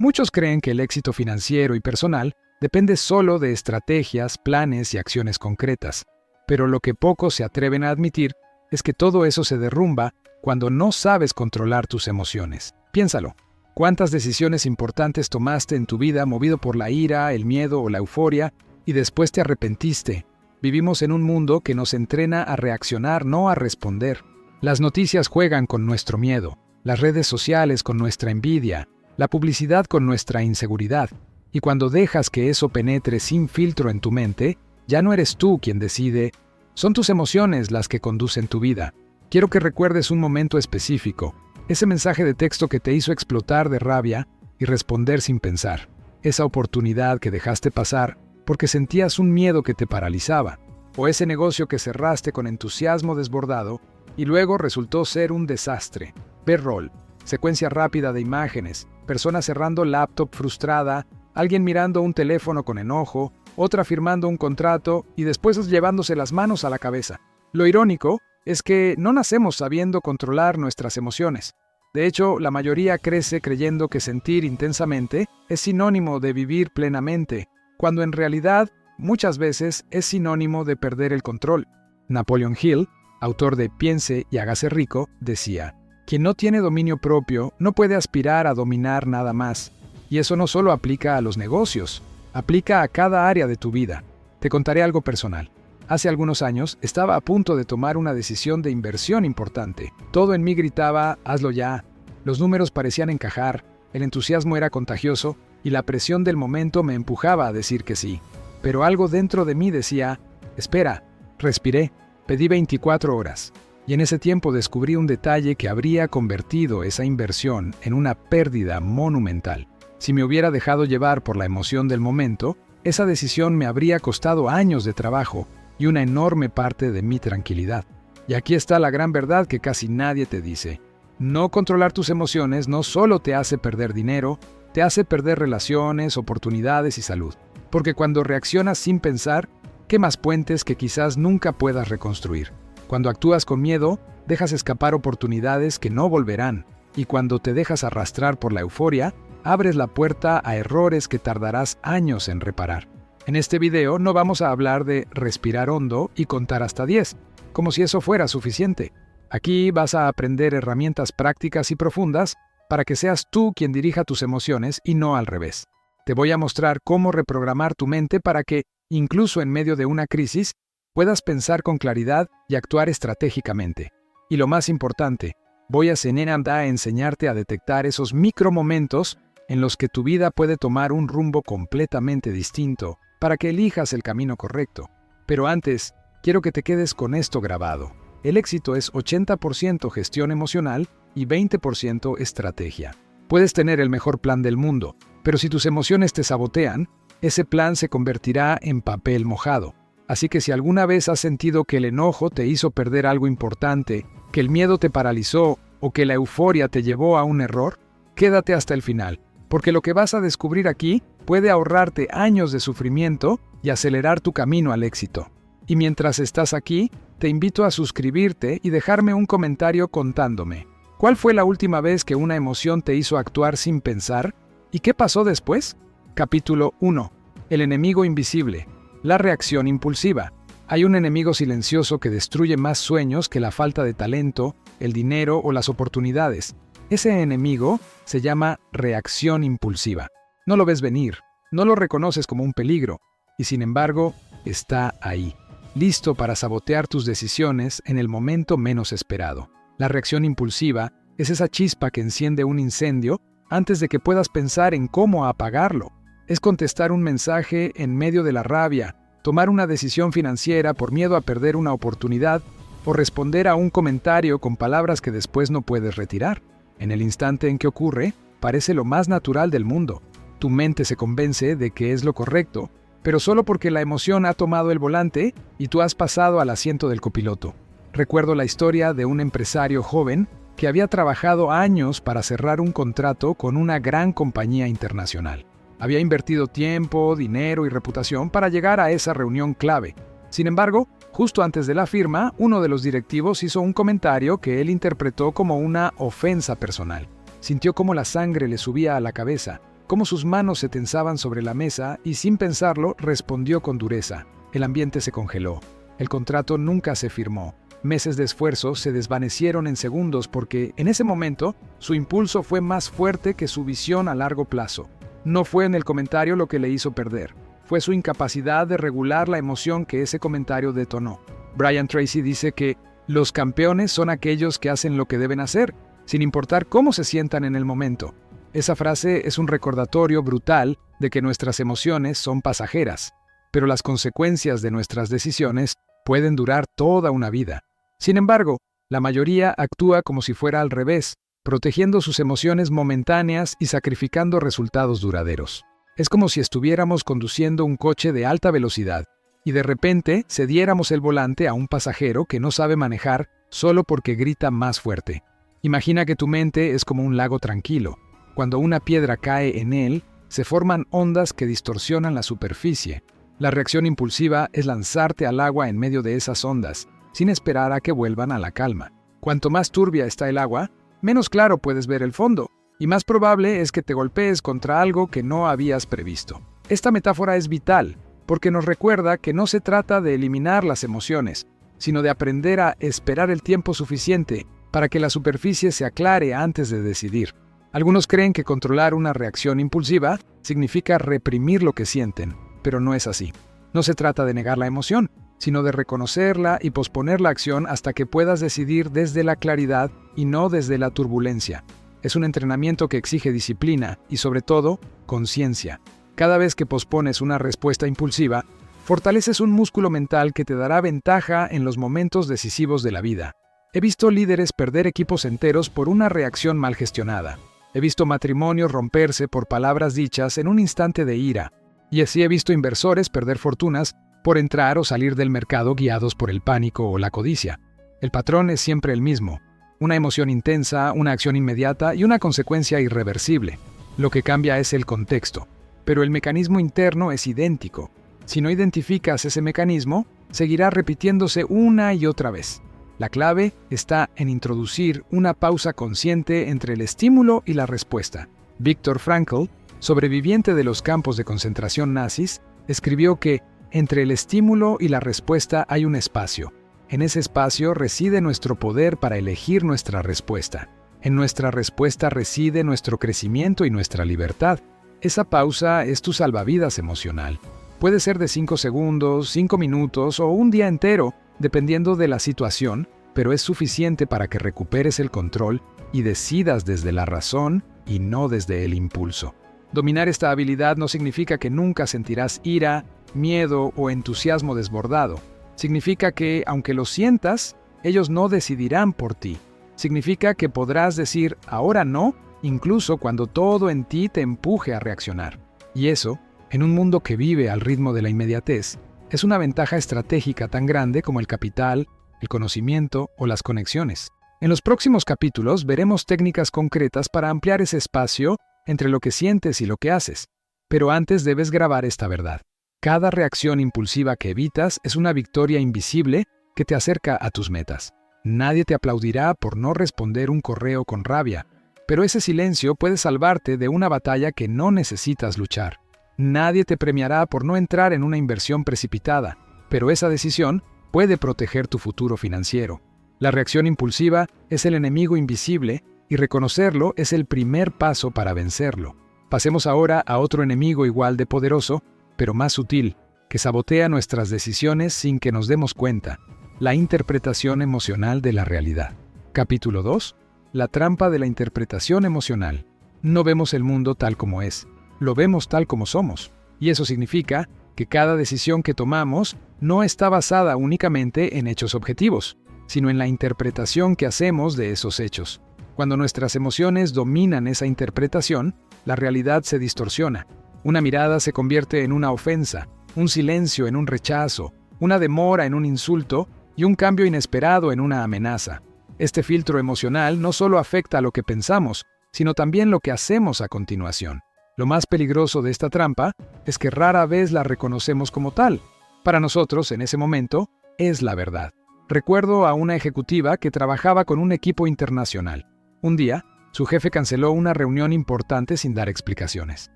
Muchos creen que el éxito financiero y personal depende solo de estrategias, planes y acciones concretas, pero lo que pocos se atreven a admitir es que todo eso se derrumba cuando no sabes controlar tus emociones. Piénsalo. ¿Cuántas decisiones importantes tomaste en tu vida movido por la ira, el miedo o la euforia y después te arrepentiste? Vivimos en un mundo que nos entrena a reaccionar, no a responder. Las noticias juegan con nuestro miedo, las redes sociales con nuestra envidia, la publicidad con nuestra inseguridad. Y cuando dejas que eso penetre sin filtro en tu mente, ya no eres tú quien decide, son tus emociones las que conducen tu vida. Quiero que recuerdes un momento específico, ese mensaje de texto que te hizo explotar de rabia y responder sin pensar, esa oportunidad que dejaste pasar porque sentías un miedo que te paralizaba, o ese negocio que cerraste con entusiasmo desbordado y luego resultó ser un desastre. B-roll, secuencia rápida de imágenes, persona cerrando laptop frustrada, alguien mirando un teléfono con enojo, otra firmando un contrato y después llevándose las manos a la cabeza. Lo irónico es que no nacemos sabiendo controlar nuestras emociones. De hecho, la mayoría crece creyendo que sentir intensamente es sinónimo de vivir plenamente, cuando en realidad muchas veces es sinónimo de perder el control. Napoleon Hill, autor de Piense y hágase rico, decía: quien no tiene dominio propio no puede aspirar a dominar nada más. Y eso no solo aplica a los negocios, aplica a cada área de tu vida. Te contaré algo personal. Hace algunos años estaba a punto de tomar una decisión de inversión importante. Todo en mí gritaba, hazlo ya. Los números parecían encajar, el entusiasmo era contagioso y la presión del momento me empujaba a decir que sí. Pero algo dentro de mí decía, espera, respiré, pedí 24 horas. Y en ese tiempo descubrí un detalle que habría convertido esa inversión en una pérdida monumental. Si me hubiera dejado llevar por la emoción del momento, esa decisión me habría costado años de trabajo y una enorme parte de mi tranquilidad. Y aquí está la gran verdad que casi nadie te dice. No controlar tus emociones no solo te hace perder dinero, te hace perder relaciones, oportunidades y salud. Porque cuando reaccionas sin pensar, quemas puentes que quizás nunca puedas reconstruir. Cuando actúas con miedo, dejas escapar oportunidades que no volverán. Y cuando te dejas arrastrar por la euforia, abres la puerta a errores que tardarás años en reparar. En este video no vamos a hablar de respirar hondo y contar hasta 10, como si eso fuera suficiente. Aquí vas a aprender herramientas prácticas y profundas para que seas tú quien dirija tus emociones y no al revés. Te voy a mostrar cómo reprogramar tu mente para que, incluso en medio de una crisis, puedas pensar con claridad y actuar estratégicamente. Y lo más importante, voy a enseñarte a detectar esos micromomentos en los que tu vida puede tomar un rumbo completamente distinto para que elijas el camino correcto. Pero antes, quiero que te quedes con esto grabado. El éxito es 80% gestión emocional y 20% estrategia. Puedes tener el mejor plan del mundo, pero si tus emociones te sabotean, ese plan se convertirá en papel mojado. Así que si alguna vez has sentido que el enojo te hizo perder algo importante, que el miedo te paralizó o que la euforia te llevó a un error, quédate hasta el final, porque lo que vas a descubrir aquí puede ahorrarte años de sufrimiento y acelerar tu camino al éxito. Y mientras estás aquí, te invito a suscribirte y dejarme un comentario contándome, ¿cuál fue la última vez que una emoción te hizo actuar sin pensar? ¿Y qué pasó después? Capítulo 1. El enemigo invisible. La reacción impulsiva. Hay un enemigo silencioso que destruye más sueños que la falta de talento, el dinero o las oportunidades. Ese enemigo se llama reacción impulsiva. No lo ves venir, no lo reconoces como un peligro, y sin embargo, está ahí, listo para sabotear tus decisiones en el momento menos esperado. La reacción impulsiva es esa chispa que enciende un incendio antes de que puedas pensar en cómo apagarlo. Es contestar un mensaje en medio de la rabia, tomar una decisión financiera por miedo a perder una oportunidad o responder a un comentario con palabras que después no puedes retirar. En el instante en que ocurre, parece lo más natural del mundo. Tu mente se convence de que es lo correcto, pero solo porque la emoción ha tomado el volante y tú has pasado al asiento del copiloto. Recuerdo la historia de un empresario joven que había trabajado años para cerrar un contrato con una gran compañía internacional. Había invertido tiempo, dinero y reputación para llegar a esa reunión clave. Sin embargo, justo antes de la firma, uno de los directivos hizo un comentario que él interpretó como una ofensa personal. Sintió cómo la sangre le subía a la cabeza cómo sus manos se tensaban sobre la mesa y sin pensarlo respondió con dureza. El ambiente se congeló. El contrato nunca se firmó. Meses de esfuerzo se desvanecieron en segundos porque, en ese momento, su impulso fue más fuerte que su visión a largo plazo. No fue en el comentario lo que le hizo perder. Fue su incapacidad de regular la emoción que ese comentario detonó. Brian Tracy dice que los campeones son aquellos que hacen lo que deben hacer, sin importar cómo se sientan en el momento. Esa frase es un recordatorio brutal de que nuestras emociones son pasajeras, pero las consecuencias de nuestras decisiones pueden durar toda una vida. Sin embargo, la mayoría actúa como si fuera al revés, protegiendo sus emociones momentáneas y sacrificando resultados duraderos. Es como si estuviéramos conduciendo un coche de alta velocidad y de repente cediéramos el volante a un pasajero que no sabe manejar solo porque grita más fuerte. Imagina que tu mente es como un lago tranquilo. Cuando una piedra cae en él, se forman ondas que distorsionan la superficie. La reacción impulsiva es lanzarte al agua en medio de esas ondas, sin esperar a que vuelvan a la calma. Cuanto más turbia está el agua, menos claro puedes ver el fondo, y más probable es que te golpees contra algo que no habías previsto. Esta metáfora es vital, porque nos recuerda que no se trata de eliminar las emociones, sino de aprender a esperar el tiempo suficiente para que la superficie se aclare antes de decidir. Algunos creen que controlar una reacción impulsiva significa reprimir lo que sienten, pero no es así. No se trata de negar la emoción, sino de reconocerla y posponer la acción hasta que puedas decidir desde la claridad y no desde la turbulencia. Es un entrenamiento que exige disciplina y, sobre todo, conciencia. Cada vez que pospones una respuesta impulsiva, fortaleces un músculo mental que te dará ventaja en los momentos decisivos de la vida. He visto líderes perder equipos enteros por una reacción mal gestionada. He visto matrimonios romperse por palabras dichas en un instante de ira. Y así he visto inversores perder fortunas por entrar o salir del mercado guiados por el pánico o la codicia. El patrón es siempre el mismo. Una emoción intensa, una acción inmediata y una consecuencia irreversible. Lo que cambia es el contexto. Pero el mecanismo interno es idéntico. Si no identificas ese mecanismo, seguirá repitiéndose una y otra vez. La clave está en introducir una pausa consciente entre el estímulo y la respuesta. Viktor Frankl, sobreviviente de los campos de concentración nazis, escribió que entre el estímulo y la respuesta hay un espacio. En ese espacio reside nuestro poder para elegir nuestra respuesta. En nuestra respuesta reside nuestro crecimiento y nuestra libertad. Esa pausa es tu salvavidas emocional. Puede ser de 5 segundos, 5 minutos o un día entero, dependiendo de la situación, pero es suficiente para que recuperes el control y decidas desde la razón y no desde el impulso. Dominar esta habilidad no significa que nunca sentirás ira, miedo o entusiasmo desbordado. Significa que, aunque lo sientas, ellos no decidirán por ti. Significa que podrás decir ahora no, incluso cuando todo en ti te empuje a reaccionar. Y eso, en un mundo que vive al ritmo de la inmediatez, es una ventaja estratégica tan grande como el capital, el conocimiento o las conexiones. En los próximos capítulos veremos técnicas concretas para ampliar ese espacio entre lo que sientes y lo que haces. Pero antes debes grabar esta verdad. Cada reacción impulsiva que evitas es una victoria invisible que te acerca a tus metas. Nadie te aplaudirá por no responder un correo con rabia, pero ese silencio puede salvarte de una batalla que no necesitas luchar. Nadie te premiará por no entrar en una inversión precipitada, pero esa decisión puede proteger tu futuro financiero. La reacción impulsiva es el enemigo invisible y reconocerlo es el primer paso para vencerlo. Pasemos ahora a otro enemigo igual de poderoso, pero más sutil, que sabotea nuestras decisiones sin que nos demos cuenta: la interpretación emocional de la realidad. Capítulo 2. La trampa de la interpretación emocional. No vemos el mundo tal como es, lo vemos tal como somos. Y eso significa que cada decisión que tomamos no está basada únicamente en hechos objetivos, sino en la interpretación que hacemos de esos hechos. Cuando nuestras emociones dominan esa interpretación, la realidad se distorsiona. Una mirada se convierte en una ofensa, un silencio en un rechazo, una demora en un insulto y un cambio inesperado en una amenaza. Este filtro emocional no solo afecta lo que pensamos, sino también lo que hacemos a continuación. Lo más peligroso de esta trampa es que rara vez la reconocemos como tal. Para nosotros, en ese momento, es la verdad. Recuerdo a una ejecutiva que trabajaba con un equipo internacional. Un día, su jefe canceló una reunión importante sin dar explicaciones.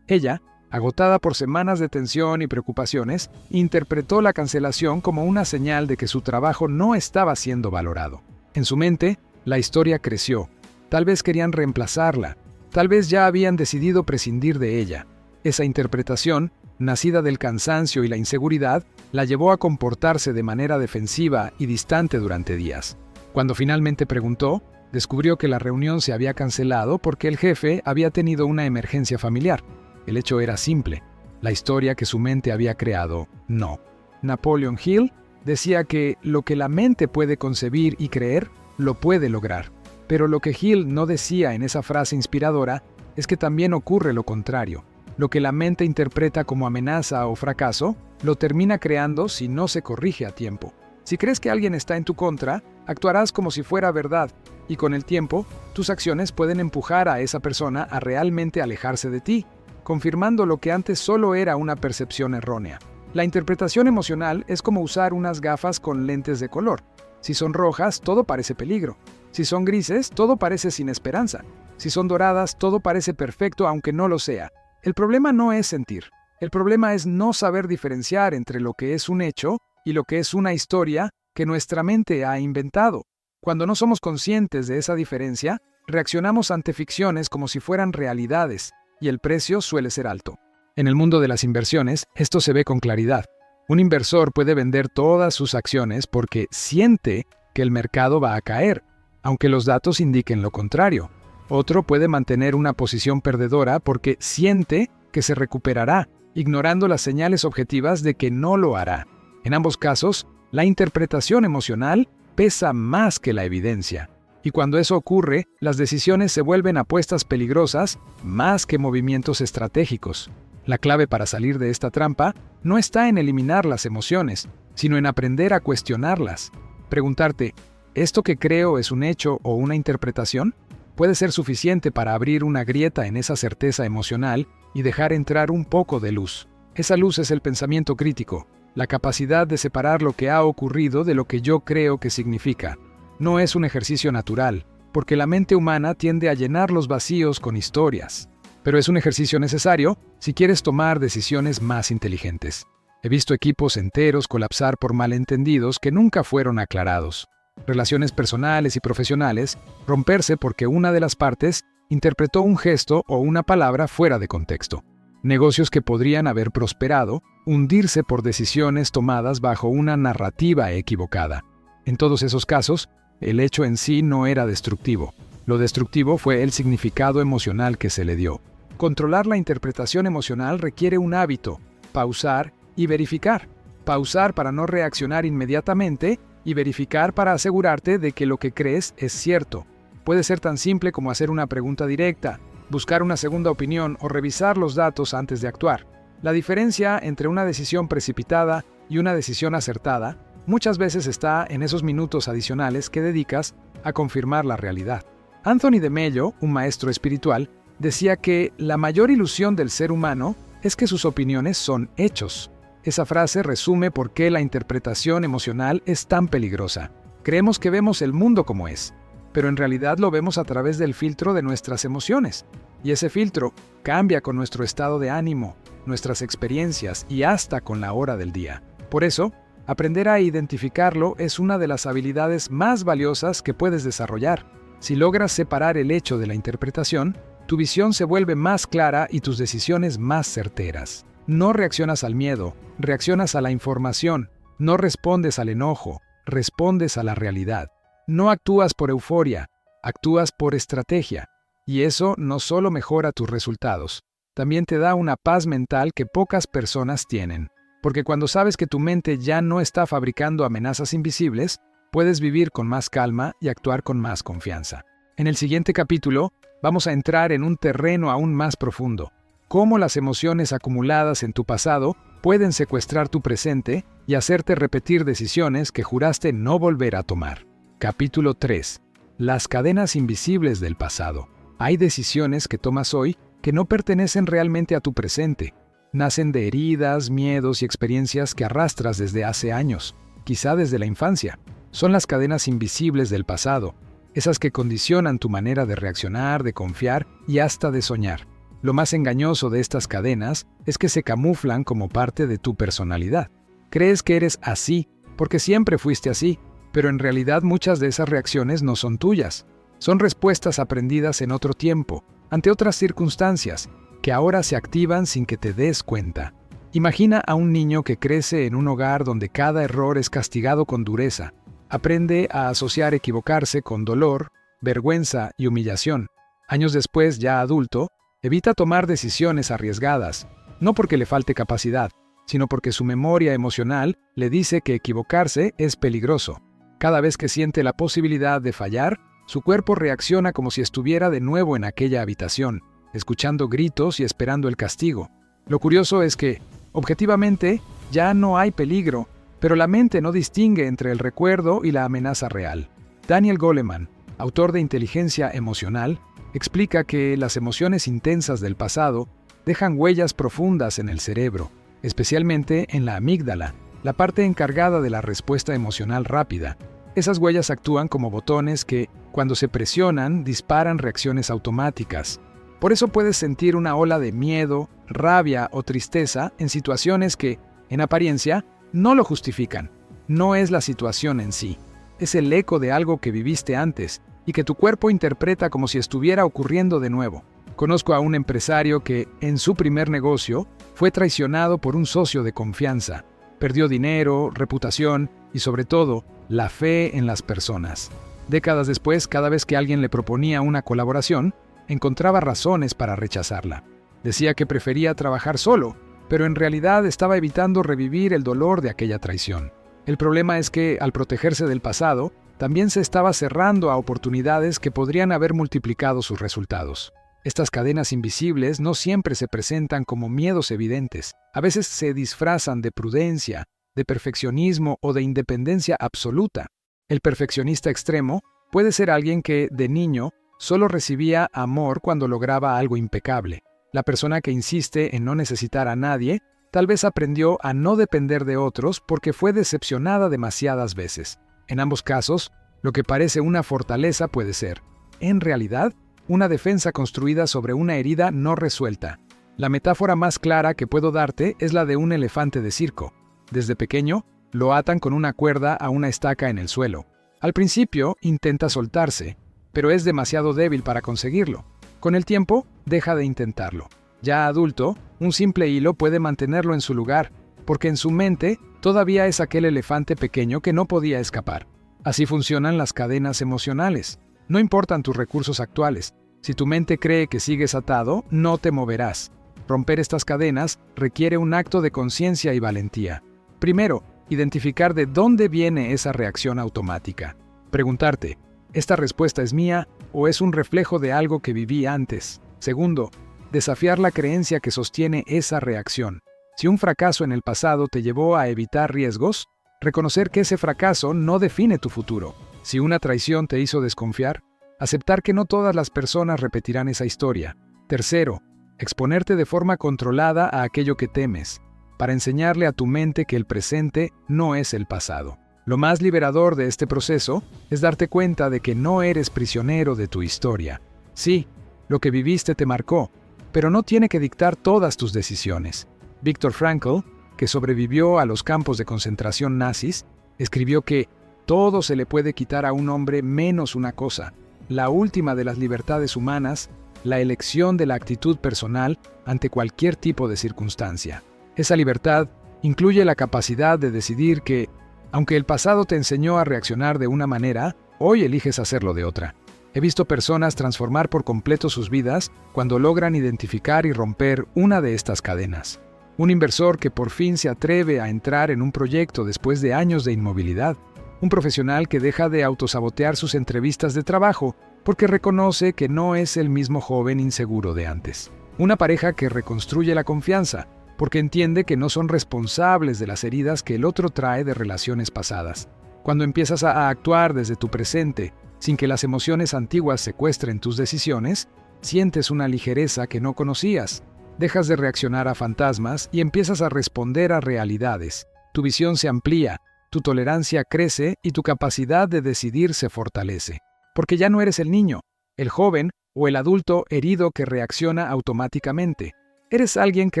Ella, agotada por semanas de tensión y preocupaciones, interpretó la cancelación como una señal de que su trabajo no estaba siendo valorado. En su mente, la historia creció. Tal vez querían reemplazarla. Tal vez ya habían decidido prescindir de ella. Esa interpretación, nacida del cansancio y la inseguridad, la llevó a comportarse de manera defensiva y distante durante días. Cuando finalmente preguntó, descubrió que la reunión se había cancelado porque el jefe había tenido una emergencia familiar. El hecho era simple. La historia que su mente había creado, no. Napoleon Hill decía que lo que la mente puede concebir y creer, lo puede lograr. Pero lo que Hill no decía en esa frase inspiradora es que también ocurre lo contrario. Lo que la mente interpreta como amenaza o fracaso, lo termina creando si no se corrige a tiempo. Si crees que alguien está en tu contra, actuarás como si fuera verdad, y con el tiempo, tus acciones pueden empujar a esa persona a realmente alejarse de ti, confirmando lo que antes solo era una percepción errónea. La interpretación emocional es como usar unas gafas con lentes de color. Si son rojas, todo parece peligro. Si son grises, todo parece sin esperanza. Si son doradas, todo parece perfecto aunque no lo sea. El problema no es sentir. El problema es no saber diferenciar entre lo que es un hecho y lo que es una historia que nuestra mente ha inventado. Cuando no somos conscientes de esa diferencia, reaccionamos ante ficciones como si fueran realidades, y el precio suele ser alto. En el mundo de las inversiones, esto se ve con claridad. Un inversor puede vender todas sus acciones porque siente que el mercado va a caer, aunque los datos indiquen lo contrario. Otro puede mantener una posición perdedora porque siente que se recuperará, ignorando las señales objetivas de que no lo hará. En ambos casos, la interpretación emocional pesa más que la evidencia. Y cuando eso ocurre, las decisiones se vuelven apuestas peligrosas más que movimientos estratégicos. La clave para salir de esta trampa no está en eliminar las emociones, sino en aprender a cuestionarlas. Preguntarte, ¿esto que creo es un hecho o una interpretación? Puede ser suficiente para abrir una grieta en esa certeza emocional y dejar entrar un poco de luz. Esa luz es el pensamiento crítico, la capacidad de separar lo que ha ocurrido de lo que yo creo que significa. No es un ejercicio natural, porque la mente humana tiende a llenar los vacíos con historias. Pero es un ejercicio necesario si quieres tomar decisiones más inteligentes. He visto equipos enteros colapsar por malentendidos que nunca fueron aclarados. Relaciones personales y profesionales romperse porque una de las partes interpretó un gesto o una palabra fuera de contexto. Negocios que podrían haber prosperado, hundirse por decisiones tomadas bajo una narrativa equivocada. En todos esos casos, el hecho en sí no era destructivo. Lo destructivo fue el significado emocional que se le dio. Controlar la interpretación emocional requiere un hábito: pausar y verificar. Pausar para no reaccionar inmediatamente y verificar para asegurarte de que lo que crees es cierto. Puede ser tan simple como hacer una pregunta directa, buscar una segunda opinión o revisar los datos antes de actuar. La diferencia entre una decisión precipitada y una decisión acertada muchas veces está en esos minutos adicionales que dedicas a confirmar la realidad. Anthony de Mello, un maestro espiritual, decía que la mayor ilusión del ser humano es que sus opiniones son hechos. Esa frase resume por qué la interpretación emocional es tan peligrosa. Creemos que vemos el mundo como es, pero en realidad lo vemos a través del filtro de nuestras emociones. Y ese filtro cambia con nuestro estado de ánimo, nuestras experiencias y hasta con la hora del día. Por eso, aprender a identificarlo es una de las habilidades más valiosas que puedes desarrollar. Si logras separar el hecho de la interpretación, tu visión se vuelve más clara y tus decisiones más certeras. No reaccionas al miedo, reaccionas a la información. No respondes al enojo, respondes a la realidad. No actúas por euforia, actúas por estrategia. Y eso no solo mejora tus resultados, también te da una paz mental que pocas personas tienen. Porque cuando sabes que tu mente ya no está fabricando amenazas invisibles, puedes vivir con más calma y actuar con más confianza. En el siguiente capítulo, vamos a entrar en un terreno aún más profundo. Cómo las emociones acumuladas en tu pasado pueden secuestrar tu presente y hacerte repetir decisiones que juraste no volver a tomar. Capítulo 3. Las cadenas invisibles del pasado. Hay decisiones que tomas hoy que no pertenecen realmente a tu presente. Nacen de heridas, miedos y experiencias que arrastras desde hace años, quizá desde la infancia. Son las cadenas invisibles del pasado, esas que condicionan tu manera de reaccionar, de confiar y hasta de soñar. Lo más engañoso de estas cadenas es que se camuflan como parte de tu personalidad. Crees que eres así, porque siempre fuiste así, pero en realidad muchas de esas reacciones no son tuyas. Son respuestas aprendidas en otro tiempo, ante otras circunstancias, que ahora se activan sin que te des cuenta. Imagina a un niño que crece en un hogar donde cada error es castigado con dureza. Aprende a asociar equivocarse con dolor, vergüenza y humillación. Años después, ya adulto, evita tomar decisiones arriesgadas, no porque le falte capacidad, sino porque su memoria emocional le dice que equivocarse es peligroso. Cada vez que siente la posibilidad de fallar, su cuerpo reacciona como si estuviera de nuevo en aquella habitación, escuchando gritos y esperando el castigo. Lo curioso es que, objetivamente, ya no hay peligro, pero la mente no distingue entre el recuerdo y la amenaza real. Daniel Goleman, autor de Inteligencia Emocional, explica que las emociones intensas del pasado dejan huellas profundas en el cerebro, especialmente en la amígdala, la parte encargada de la respuesta emocional rápida. Esas huellas actúan como botones que, cuando se presionan, disparan reacciones automáticas. Por eso puedes sentir una ola de miedo, rabia o tristeza en situaciones que, en apariencia, no lo justifican. No es la situación en sí. Es el eco de algo que viviste antes y que tu cuerpo interpreta como si estuviera ocurriendo de nuevo. Conozco a un empresario que, en su primer negocio, fue traicionado por un socio de confianza. Perdió dinero, reputación y, sobre todo, la fe en las personas. Décadas después, cada vez que alguien le proponía una colaboración, encontraba razones para rechazarla. Decía que prefería trabajar solo, pero en realidad estaba evitando revivir el dolor de aquella traición. El problema es que, al protegerse del pasado, también se estaba cerrando a oportunidades que podrían haber multiplicado sus resultados. Estas cadenas invisibles no siempre se presentan como miedos evidentes. A veces se disfrazan de prudencia, de perfeccionismo o de independencia absoluta. El perfeccionista extremo puede ser alguien que, de niño, solo recibía amor cuando lograba algo impecable. La persona que insiste en no necesitar a nadie, tal vez aprendió a no depender de otros porque fue decepcionada demasiadas veces. En ambos casos, lo que parece una fortaleza puede ser, en realidad, una defensa construida sobre una herida no resuelta. La metáfora más clara que puedo darte es la de un elefante de circo. Desde pequeño, lo atan con una cuerda a una estaca en el suelo. Al principio, intenta soltarse, pero es demasiado débil para conseguirlo. Con el tiempo, deja de intentarlo. Ya adulto, un simple hilo puede mantenerlo en su lugar, porque en su mente todavía es aquel elefante pequeño que no podía escapar. Así funcionan las cadenas emocionales. No importan tus recursos actuales. Si tu mente cree que sigues atado, no te moverás. Romper estas cadenas requiere un acto de conciencia y valentía. Primero, identificar de dónde viene esa reacción automática. Preguntarte, ¿esta respuesta es mía o es un reflejo de algo que viví antes? Segundo, desafiar la creencia que sostiene esa reacción. Si un fracaso en el pasado te llevó a evitar riesgos, reconocer que ese fracaso no define tu futuro. Si una traición te hizo desconfiar, aceptar que no todas las personas repetirán esa historia. Tercero, exponerte de forma controlada a aquello que temes, para enseñarle a tu mente que el presente no es el pasado. Lo más liberador de este proceso es darte cuenta de que no eres prisionero de tu historia. Sí, lo que viviste te marcó, pero no tiene que dictar todas tus decisiones. Viktor Frankl, que sobrevivió a los campos de concentración nazis, escribió que todo se le puede quitar a un hombre menos una cosa, la última de las libertades humanas, la elección de la actitud personal ante cualquier tipo de circunstancia. Esa libertad incluye la capacidad de decidir que, aunque el pasado te enseñó a reaccionar de una manera, hoy eliges hacerlo de otra. He visto personas transformar por completo sus vidas cuando logran identificar y romper una de estas cadenas. Un inversor que por fin se atreve a entrar en un proyecto después de años de inmovilidad. Un profesional que deja de autosabotear sus entrevistas de trabajo porque reconoce que no es el mismo joven inseguro de antes. Una pareja que reconstruye la confianza porque entiende que no son responsables de las heridas que el otro trae de relaciones pasadas. Cuando empiezas a actuar desde tu presente, sin que las emociones antiguas secuestren tus decisiones, sientes una ligereza que no conocías. Dejas de reaccionar a fantasmas y empiezas a responder a realidades. Tu visión se amplía, tu tolerancia crece y tu capacidad de decidir se fortalece. Porque ya no eres el niño, el joven o el adulto herido que reacciona automáticamente. Eres alguien que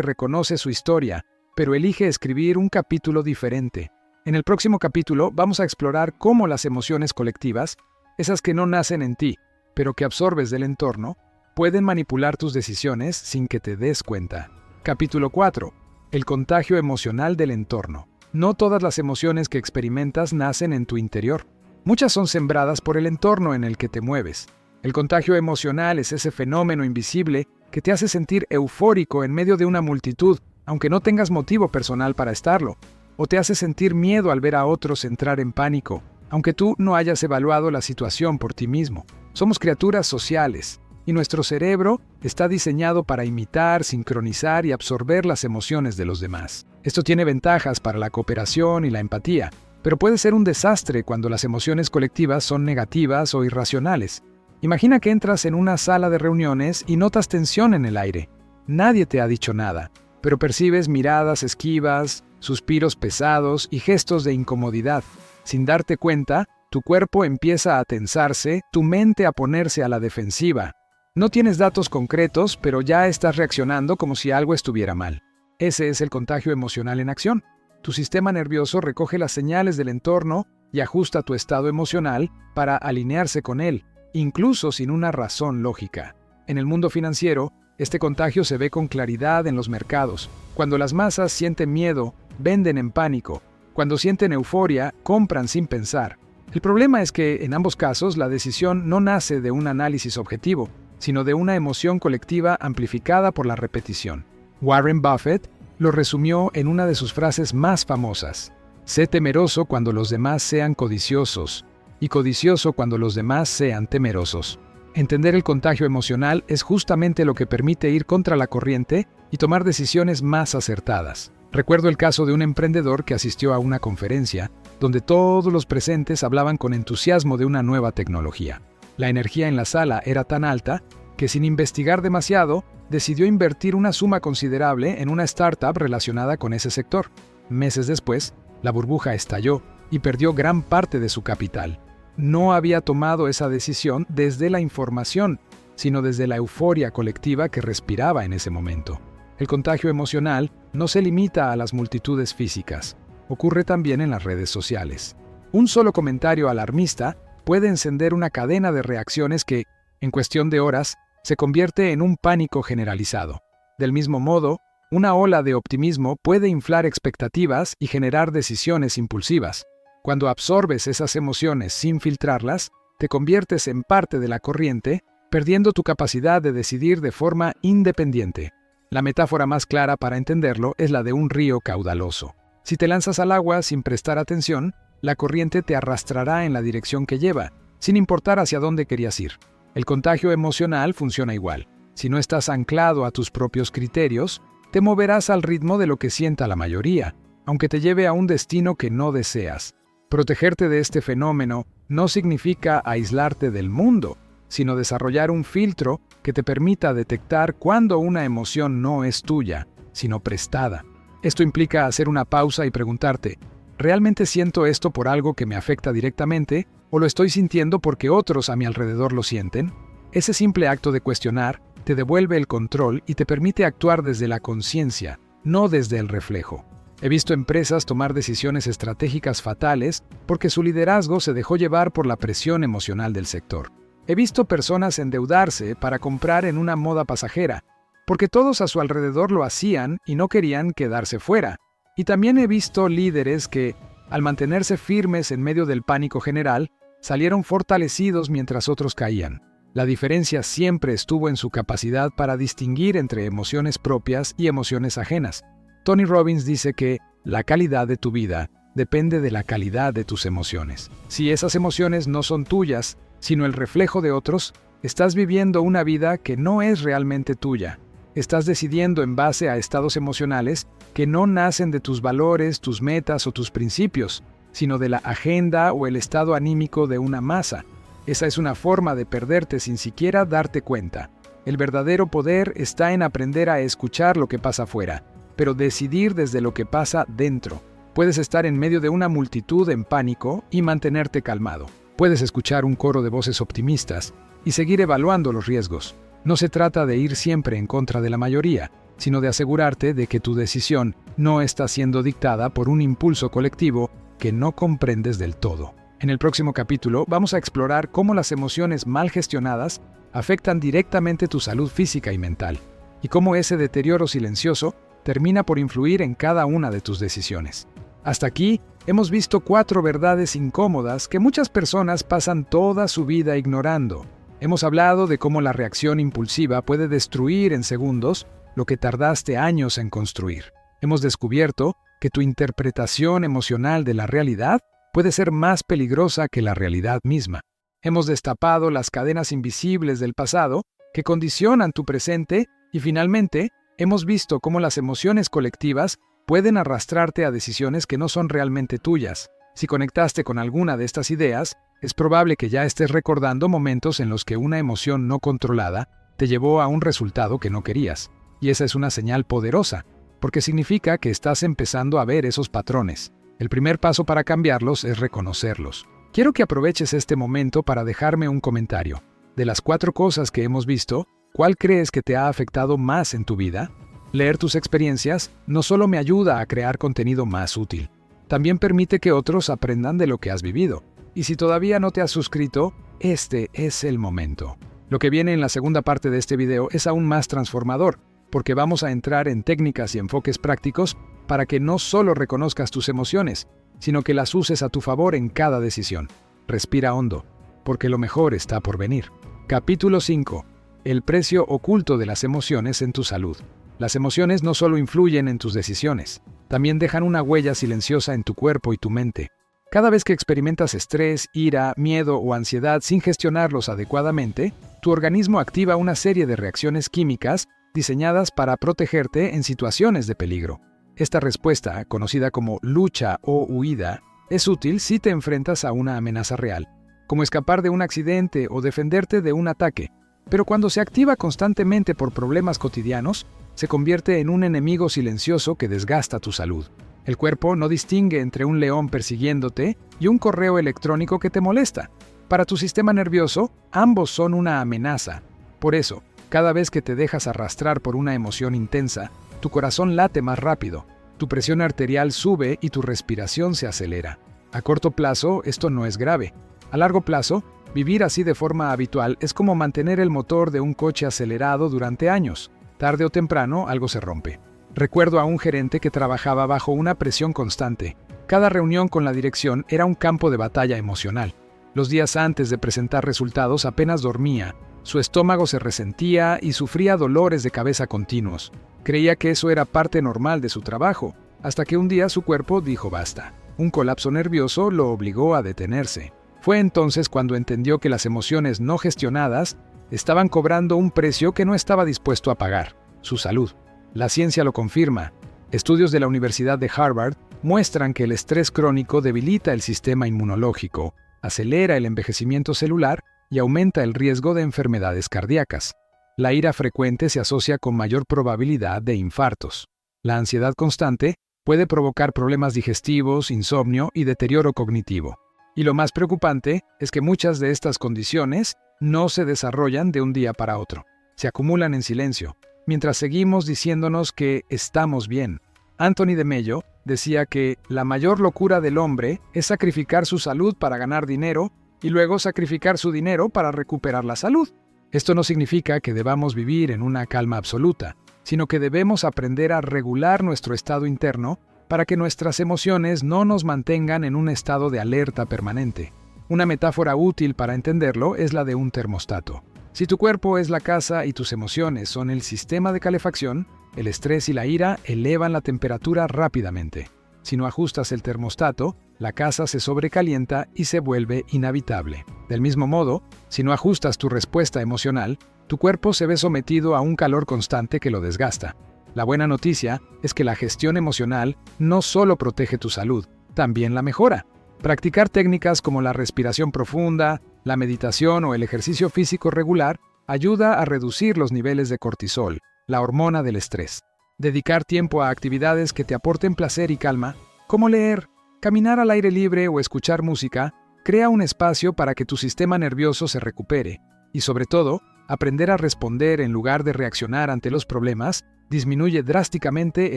reconoce su historia, pero elige escribir un capítulo diferente. En el próximo capítulo vamos a explorar cómo las emociones colectivas, esas que no nacen en ti, pero que absorbes del entorno, pueden manipular tus decisiones sin que te des cuenta. Capítulo 4. El contagio emocional del entorno. No todas las emociones que experimentas nacen en tu interior. Muchas son sembradas por el entorno en el que te mueves. El contagio emocional es ese fenómeno invisible que te hace sentir eufórico en medio de una multitud, aunque no tengas motivo personal para estarlo, o te hace sentir miedo al ver a otros entrar en pánico, aunque tú no hayas evaluado la situación por ti mismo. Somos criaturas sociales, y nuestro cerebro está diseñado para imitar, sincronizar y absorber las emociones de los demás. Esto tiene ventajas para la cooperación y la empatía, pero puede ser un desastre cuando las emociones colectivas son negativas o irracionales. Imagina que entras en una sala de reuniones y notas tensión en el aire. Nadie te ha dicho nada, pero percibes miradas esquivas, suspiros pesados y gestos de incomodidad. Sin darte cuenta, tu cuerpo empieza a tensarse, tu mente a ponerse a la defensiva. No tienes datos concretos, pero ya estás reaccionando como si algo estuviera mal. Ese es el contagio emocional en acción. Tu sistema nervioso recoge las señales del entorno y ajusta tu estado emocional para alinearse con él, incluso sin una razón lógica. En el mundo financiero, este contagio se ve con claridad en los mercados. Cuando las masas sienten miedo, venden en pánico. Cuando sienten euforia, compran sin pensar. El problema es que, en ambos casos, la decisión no nace de un análisis objetivo, sino de una emoción colectiva amplificada por la repetición. Warren Buffett lo resumió en una de sus frases más famosas: sé temeroso cuando los demás sean codiciosos, y codicioso cuando los demás sean temerosos. Entender el contagio emocional es justamente lo que permite ir contra la corriente y tomar decisiones más acertadas. Recuerdo el caso de un emprendedor que asistió a una conferencia donde todos los presentes hablaban con entusiasmo de una nueva tecnología. La energía en la sala era tan alta que, sin investigar demasiado, decidió invertir una suma considerable en una startup relacionada con ese sector. Meses después, la burbuja estalló y perdió gran parte de su capital. No había tomado esa decisión desde la información, sino desde la euforia colectiva que respiraba en ese momento. El contagio emocional no se limita a las multitudes físicas, ocurre también en las redes sociales. Un solo comentario alarmista puede encender una cadena de reacciones que, en cuestión de horas, se convierte en un pánico generalizado. Del mismo modo, una ola de optimismo puede inflar expectativas y generar decisiones impulsivas. Cuando absorbes esas emociones sin filtrarlas, te conviertes en parte de la corriente, perdiendo tu capacidad de decidir de forma independiente. La metáfora más clara para entenderlo es la de un río caudaloso. Si te lanzas al agua sin prestar atención, la corriente te arrastrará en la dirección que lleva, sin importar hacia dónde querías ir. El contagio emocional funciona igual. Si no estás anclado a tus propios criterios, te moverás al ritmo de lo que sienta la mayoría, aunque te lleve a un destino que no deseas. Protegerte de este fenómeno no significa aislarte del mundo, sino desarrollar un filtro que te permita detectar cuando una emoción no es tuya, sino prestada. Esto implica hacer una pausa y preguntarte: ¿realmente siento esto por algo que me afecta directamente o lo estoy sintiendo porque otros a mi alrededor lo sienten? Ese simple acto de cuestionar te devuelve el control y te permite actuar desde la conciencia, no desde el reflejo. He visto empresas tomar decisiones estratégicas fatales porque su liderazgo se dejó llevar por la presión emocional del sector. He visto personas endeudarse para comprar en una moda pasajera, porque todos a su alrededor lo hacían y no querían quedarse fuera. Y también he visto líderes que, al mantenerse firmes en medio del pánico general, salieron fortalecidos mientras otros caían. La diferencia siempre estuvo en su capacidad para distinguir entre emociones propias y emociones ajenas. Tony Robbins dice que la calidad de tu vida depende de la calidad de tus emociones. Si esas emociones no son tuyas, sino el reflejo de otros, estás viviendo una vida que no es realmente tuya. Estás decidiendo en base a estados emocionales que no nacen de tus valores, tus metas o tus principios, sino de la agenda o el estado anímico de una masa. Esa es una forma de perderte sin siquiera darte cuenta. El verdadero poder está en aprender a escuchar lo que pasa afuera, pero decidir desde lo que pasa dentro. Puedes estar en medio de una multitud en pánico y mantenerte calmado. Puedes escuchar un coro de voces optimistas y seguir evaluando los riesgos. No se trata de ir siempre en contra de la mayoría, sino de asegurarte de que tu decisión no está siendo dictada por un impulso colectivo que no comprendes del todo. En el próximo capítulo vamos a explorar cómo las emociones mal gestionadas afectan directamente tu salud física y mental, y cómo ese deterioro silencioso termina por influir en cada una de tus decisiones. Hasta aquí hemos visto 4 verdades incómodas que muchas personas pasan toda su vida ignorando. Hemos hablado de cómo la reacción impulsiva puede destruir en segundos lo que tardaste años en construir. Hemos descubierto que tu interpretación emocional de la realidad puede ser más peligrosa que la realidad misma. Hemos destapado las cadenas invisibles del pasado que condicionan tu presente y finalmente hemos visto cómo las emociones colectivas pueden arrastrarte a decisiones que no son realmente tuyas. Si conectaste con alguna de estas ideas, es probable que ya estés recordando momentos en los que una emoción no controlada te llevó a un resultado que no querías. Y esa es una señal poderosa, porque significa que estás empezando a ver esos patrones. El primer paso para cambiarlos es reconocerlos. Quiero que aproveches este momento para dejarme un comentario. De las 4 cosas que hemos visto, ¿cuál crees que te ha afectado más en tu vida? Leer tus experiencias no solo me ayuda a crear contenido más útil, también permite que otros aprendan de lo que has vivido. Y si todavía no te has suscrito, este es el momento. Lo que viene en la segunda parte de este video es aún más transformador, porque vamos a entrar en técnicas y enfoques prácticos para que no solo reconozcas tus emociones, sino que las uses a tu favor en cada decisión. Respira hondo, porque lo mejor está por venir. Capítulo 5. El precio oculto de las emociones en tu salud. Las emociones no solo influyen en tus decisiones, también dejan una huella silenciosa en tu cuerpo y tu mente. Cada vez que experimentas estrés, ira, miedo o ansiedad sin gestionarlos adecuadamente, tu organismo activa una serie de reacciones químicas diseñadas para protegerte en situaciones de peligro. Esta respuesta, conocida como lucha o huida, es útil si te enfrentas a una amenaza real, como escapar de un accidente o defenderte de un ataque. Pero cuando se activa constantemente por problemas cotidianos, se convierte en un enemigo silencioso que desgasta tu salud. El cuerpo no distingue entre un león persiguiéndote y un correo electrónico que te molesta. Para tu sistema nervioso, ambos son una amenaza. Por eso, cada vez que te dejas arrastrar por una emoción intensa, tu corazón late más rápido, tu presión arterial sube y tu respiración se acelera. A corto plazo, esto no es grave. A largo plazo, vivir así de forma habitual es como mantener el motor de un coche acelerado durante años. Tarde o temprano, algo se rompe. Recuerdo a un gerente que trabajaba bajo una presión constante. Cada reunión con la dirección era un campo de batalla emocional. Los días antes de presentar resultados apenas dormía. Su estómago se resentía y sufría dolores de cabeza continuos. Creía que eso era parte normal de su trabajo, hasta que un día su cuerpo dijo basta. Un colapso nervioso lo obligó a detenerse. Fue entonces cuando entendió que las emociones no gestionadas estaban cobrando un precio que no estaba dispuesto a pagar: su salud. La ciencia lo confirma. Estudios de la Universidad de Harvard muestran que el estrés crónico debilita el sistema inmunológico, acelera el envejecimiento celular y aumenta el riesgo de enfermedades cardíacas. La ira frecuente se asocia con mayor probabilidad de infartos. La ansiedad constante puede provocar problemas digestivos, insomnio y deterioro cognitivo. Y lo más preocupante es que muchas de estas condiciones no se desarrollan de un día para otro. Se acumulan en silencio, mientras seguimos diciéndonos que estamos bien. Anthony de Mello decía que la mayor locura del hombre es sacrificar su salud para ganar dinero y luego sacrificar su dinero para recuperar la salud. Esto no significa que debamos vivir en una calma absoluta, sino que debemos aprender a regular nuestro estado interno para que nuestras emociones no nos mantengan en un estado de alerta permanente. Una metáfora útil para entenderlo es la de un termostato. Si tu cuerpo es la casa y tus emociones son el sistema de calefacción, el estrés y la ira elevan la temperatura rápidamente. Si no ajustas el termostato, la casa se sobrecalienta y se vuelve inhabitable. Del mismo modo, si no ajustas tu respuesta emocional, tu cuerpo se ve sometido a un calor constante que lo desgasta. La buena noticia es que la gestión emocional no solo protege tu salud, también la mejora. Practicar técnicas como la respiración profunda, la meditación o el ejercicio físico regular ayuda a reducir los niveles de cortisol, la hormona del estrés. Dedicar tiempo a actividades que te aporten placer y calma, como leer, caminar al aire libre o escuchar música, crea un espacio para que tu sistema nervioso se recupere Y sobre todo, aprender a responder en lugar de reaccionar ante los problemas disminuye drásticamente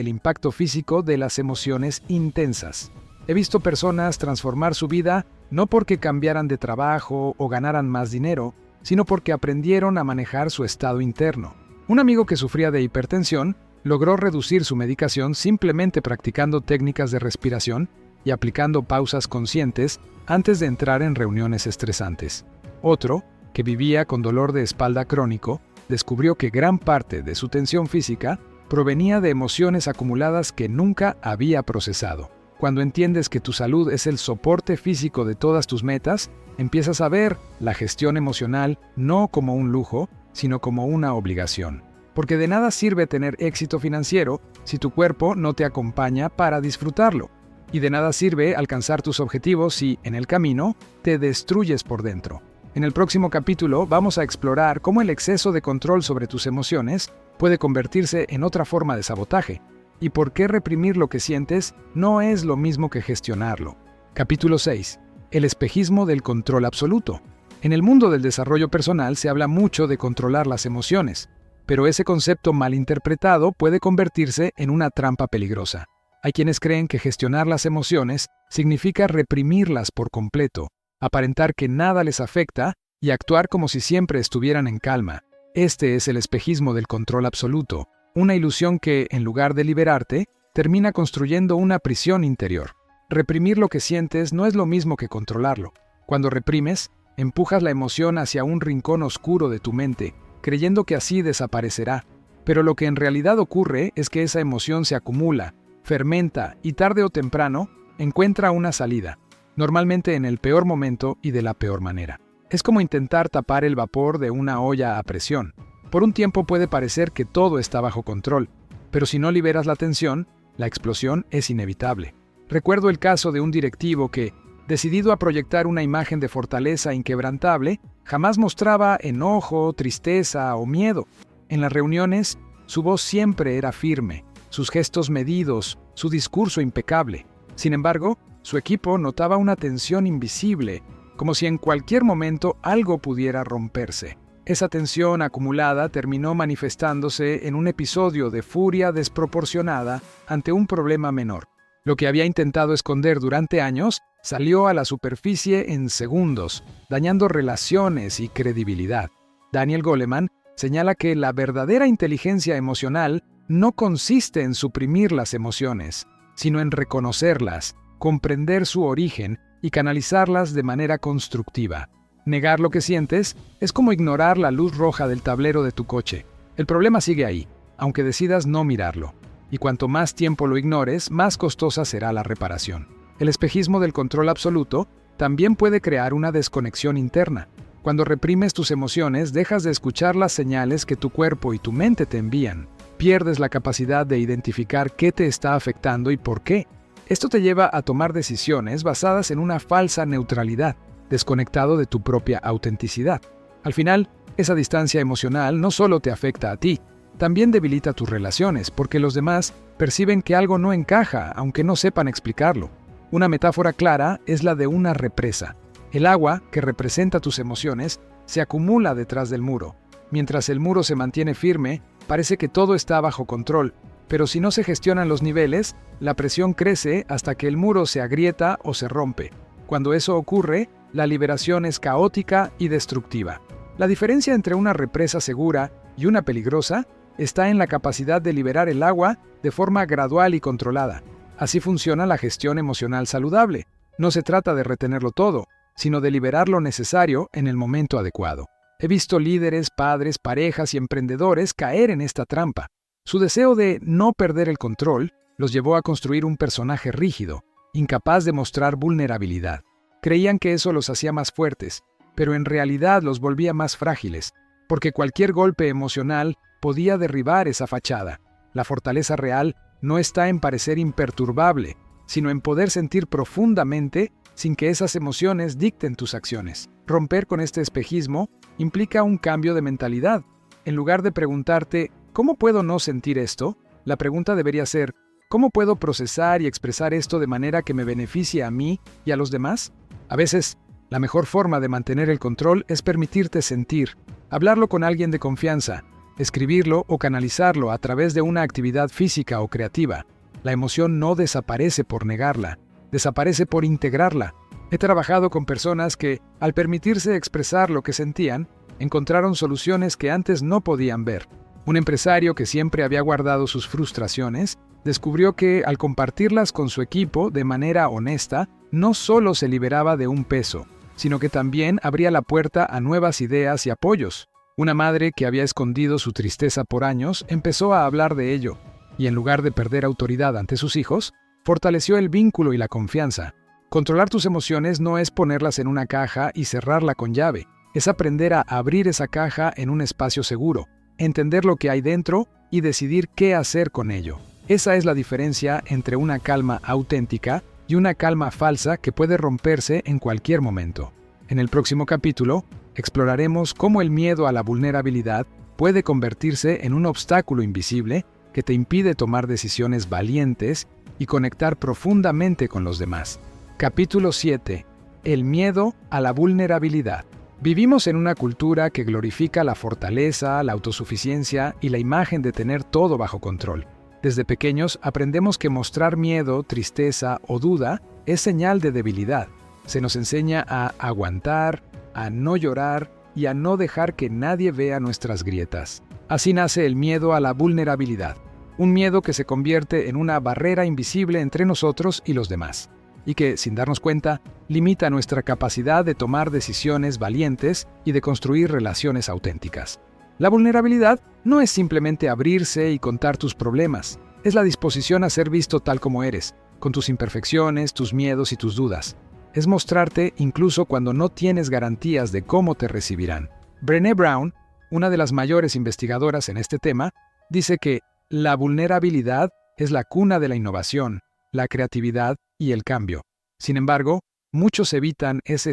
el impacto físico de las emociones intensas. He visto personas transformar su vida no porque cambiaran de trabajo o ganaran más dinero, sino porque aprendieron a manejar su estado interno. Un amigo que sufría de hipertensión logró reducir su medicación simplemente practicando técnicas de respiración y aplicando pausas conscientes antes de entrar en reuniones estresantes. Otro, que vivía con dolor de espalda crónico, descubrió que gran parte de su tensión física provenía de emociones acumuladas que nunca había procesado. Cuando entiendes que tu salud es el soporte físico de todas tus metas, empiezas a ver la gestión emocional no como un lujo, sino como una obligación. Porque de nada sirve tener éxito financiero si tu cuerpo no te acompaña para disfrutarlo. Y de nada sirve alcanzar tus objetivos si, en el camino, te destruyes por dentro. En el próximo capítulo vamos a explorar cómo el exceso de control sobre tus emociones puede convertirse en otra forma de sabotaje, y por qué reprimir lo que sientes no es lo mismo que gestionarlo. Capítulo 6. El espejismo del control absoluto. En el mundo del desarrollo personal se habla mucho de controlar las emociones, pero ese concepto mal interpretado puede convertirse en una trampa peligrosa. Hay quienes creen que gestionar las emociones significa reprimirlas por completo, aparentar que nada les afecta y actuar como si siempre estuvieran en calma. Este es el espejismo del control absoluto, una ilusión que, en lugar de liberarte, termina construyendo una prisión interior. Reprimir lo que sientes no es lo mismo que controlarlo. Cuando reprimes, empujas la emoción hacia un rincón oscuro de tu mente, creyendo que así desaparecerá. Pero lo que en realidad ocurre es que esa emoción se acumula, fermenta y tarde o temprano encuentra una salida, normalmente en el peor momento y de la peor manera. Es como intentar tapar el vapor de una olla a presión. Por un tiempo puede parecer que todo está bajo control, pero si no liberas la tensión, la explosión es inevitable. Recuerdo el caso de un directivo que, decidido a proyectar una imagen de fortaleza inquebrantable, jamás mostraba enojo, tristeza o miedo. En las reuniones, su voz siempre era firme, sus gestos medidos, su discurso impecable. Sin embargo, su equipo notaba una tensión invisible, como si en cualquier momento algo pudiera romperse. Esa tensión acumulada terminó manifestándose en un episodio de furia desproporcionada ante un problema menor. Lo que había intentado esconder durante años salió a la superficie en segundos, dañando relaciones y credibilidad. Daniel Goleman señala que la verdadera inteligencia emocional no consiste en suprimir las emociones, sino en reconocerlas, comprender su origen y canalizarlas de manera constructiva. Negar lo que sientes es como ignorar la luz roja del tablero de tu coche. El problema sigue ahí, aunque decidas no mirarlo. Y cuanto más tiempo lo ignores, más costosa será la reparación. El espejismo del control absoluto también puede crear una desconexión interna. Cuando reprimes tus emociones, dejas de escuchar las señales que tu cuerpo y tu mente te envían. Pierdes la capacidad de identificar qué te está afectando y por qué. Esto te lleva a tomar decisiones basadas en una falsa neutralidad, desconectado de tu propia autenticidad. Al final, esa distancia emocional no solo te afecta a ti, también debilita tus relaciones, porque los demás perciben que algo no encaja, aunque no sepan explicarlo. Una metáfora clara es la de una represa. El agua, que representa tus emociones, se acumula detrás del muro. Mientras el muro se mantiene firme, parece que todo está bajo control, pero si no se gestionan los niveles, la presión crece hasta que el muro se agrieta o se rompe. Cuando eso ocurre, la liberación es caótica y destructiva. La diferencia entre una represa segura y una peligrosa está en la capacidad de liberar el agua de forma gradual y controlada. Así funciona la gestión emocional saludable. No se trata de retenerlo todo, sino de liberar lo necesario en el momento adecuado. He visto líderes, padres, parejas y emprendedores caer en esta trampa. Su deseo de no perder el control los llevó a construir un personaje rígido, incapaz de mostrar vulnerabilidad. Creían que eso los hacía más fuertes, pero en realidad los volvía más frágiles, porque cualquier golpe emocional podía derribar esa fachada. La fortaleza real no está en parecer imperturbable, sino en poder sentir profundamente sin que esas emociones dicten tus acciones. Romper con este espejismo implica un cambio de mentalidad. En lugar de preguntarte, ¿cómo puedo no sentir esto?, la pregunta debería ser, ¿cómo puedo procesar y expresar esto de manera que me beneficie a mí y a los demás? A veces, La mejor forma de mantener el control es permitirte sentir, hablarlo con alguien de confianza, escribirlo o canalizarlo a través de una actividad física o creativa. La emoción no desaparece por negarla, desaparece por integrarla. He trabajado con personas que, al permitirse expresar lo que sentían, encontraron soluciones que antes no podían ver. Un empresario que siempre había guardado sus frustraciones, descubrió que al compartirlas con su equipo de manera honesta, no solo se liberaba de un peso, sino que también abría la puerta a nuevas ideas y apoyos. Una madre que había escondido su tristeza por años empezó a hablar de ello, y en lugar de perder autoridad ante sus hijos, fortaleció el vínculo y la confianza. Controlar tus emociones no es ponerlas en una caja y cerrarla con llave, es aprender a abrir esa caja en un espacio seguro, entender lo que hay dentro y decidir qué hacer con ello. Esa es la diferencia entre una calma auténtica y una calma falsa que puede romperse en cualquier momento. En el próximo capítulo, exploraremos cómo el miedo a la vulnerabilidad puede convertirse en un obstáculo invisible que te impide tomar decisiones valientes y conectar profundamente con los demás. Capítulo 7. El miedo a la vulnerabilidad. Vivimos en una cultura que glorifica la fortaleza, la autosuficiencia y la imagen de tener todo bajo control. Desde pequeños aprendemos que mostrar miedo, tristeza o duda es señal de debilidad. Se nos enseña a aguantar, a no llorar y a no dejar que nadie vea nuestras grietas. Así nace el miedo a la vulnerabilidad, un miedo que se convierte en una barrera invisible entre nosotros y los demás, y que, sin darnos cuenta, limita nuestra capacidad de tomar decisiones valientes y de construir relaciones auténticas. La vulnerabilidad no es simplemente abrirse y contar tus problemas, es la disposición a ser visto tal como eres, con tus imperfecciones, tus miedos y tus dudas. Es mostrarte incluso cuando no tienes garantías de cómo te recibirán. Brené Brown, una de las mayores investigadoras en este tema, dice que la vulnerabilidad es la cuna de la innovación, la creatividad y el cambio. Sin embargo, muchos evitan ese